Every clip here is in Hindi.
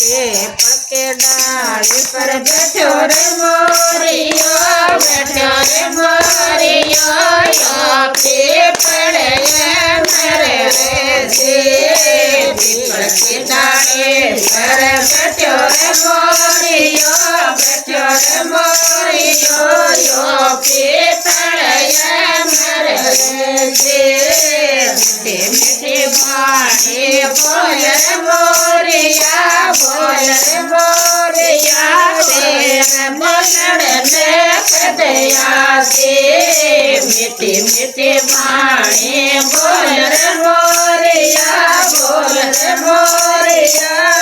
पके डाली पर बैठो रे मोरियो बैठो रे मोरियो पीपल मरे रे पीपल के डाली पर बैठो रे मोरियो बैठो रे मोरियो पीपल मरे रे मीठे बाणी बोल रे मोरिया तेरे बोलड़ ने कदया से मीठे मीठे बाणी बोल रे मोरिया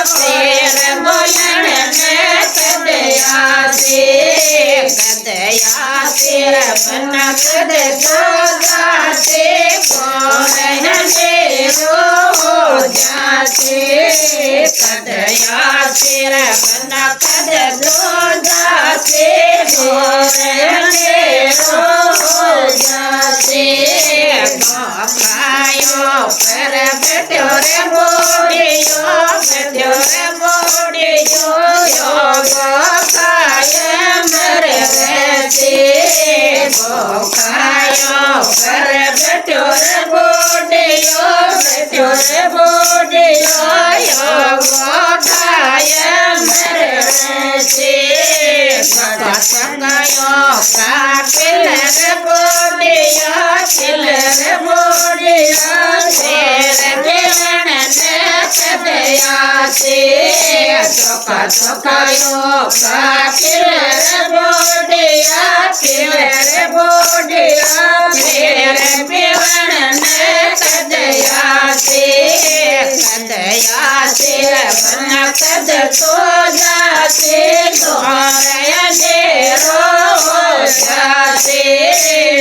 तेरे बोलड़ ने कदया से तेरा बना कद दो जाते जाते कदया तेरा बना कद दो जाते जाते बायो पर बैठो रे मोड़ियो मरे खायो पर बैठो रे बोडियो मरे संगायो काटिल रे बोडियो तेरे बेलन ने कदया से चौकायो काटिल रे बोडिया तेरे बेलन ने कदया से बन कद तो जाते रो जाते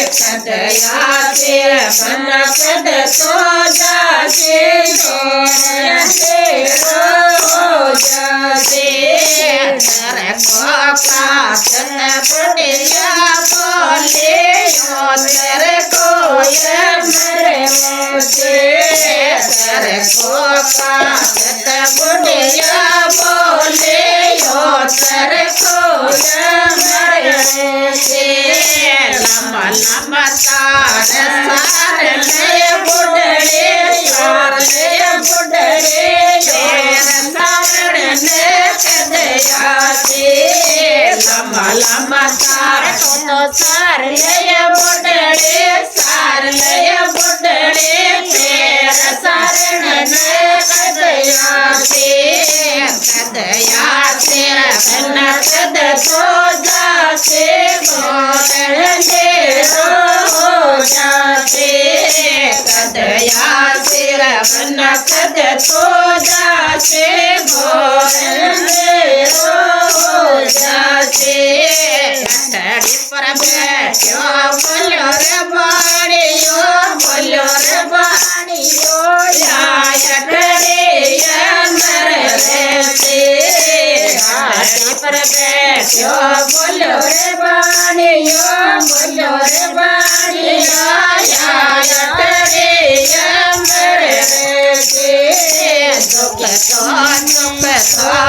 कदया बन कद तो जाते रो जाते तेरे को काटन बुढ़िया बोले तेरे को ये मरे मुझे तेरे को काटन बुढ़िया बोले तेरे को ये मरे मुझे लम्बा लम्बा तार सारे बुढ़े तेरे सारे ने कदया से लम्बा लम्बा तार तो सार ले बुढ़े तेरे सारे ने कदया से बना कद तो जाते रो जाते कदया बना कद तो जाते रो जाते डंडड़ी पर बैठो बोलो रे बाड़ियो या डरे मरे रे पर बैठो बोलो रे बाड़ियो या डरे मरे रे दुख तो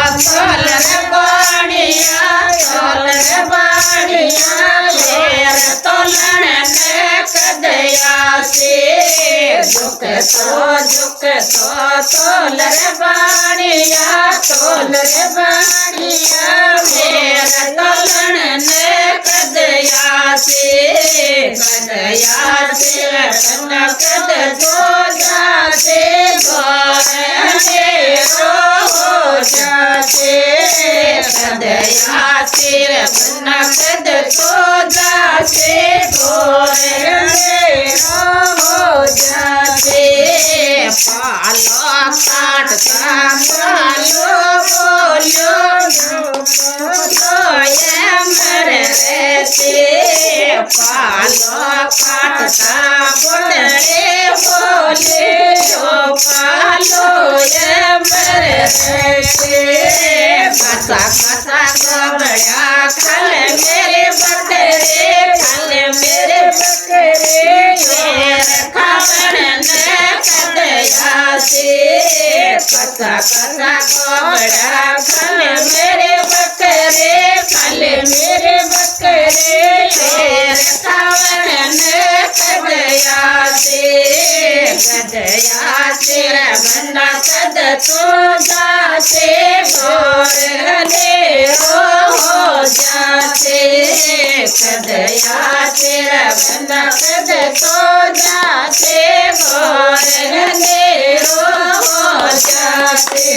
तोल रे बाड़िया तेरे तोलन ने कदया से दुख तो तोल रे बाड़िया तेरे तोलन ने कदया से बन कद तो जाते रो जाते कदया बन कद तो जाते रो जाते पालो काटता पालो बोलो मरे रे पालो काटता बुढ़े बोले पालो मरे रे कसा गबड़ा खल मेरे बकरे खावन न कदया से कसा बड़ा खल मेरे बकरे खल मेरे बकरे शेर खावन कदया से बंदा कद तो जाते गोर हो जाते कदया तेरा बंदा कद तो जाते गोर हो जाते।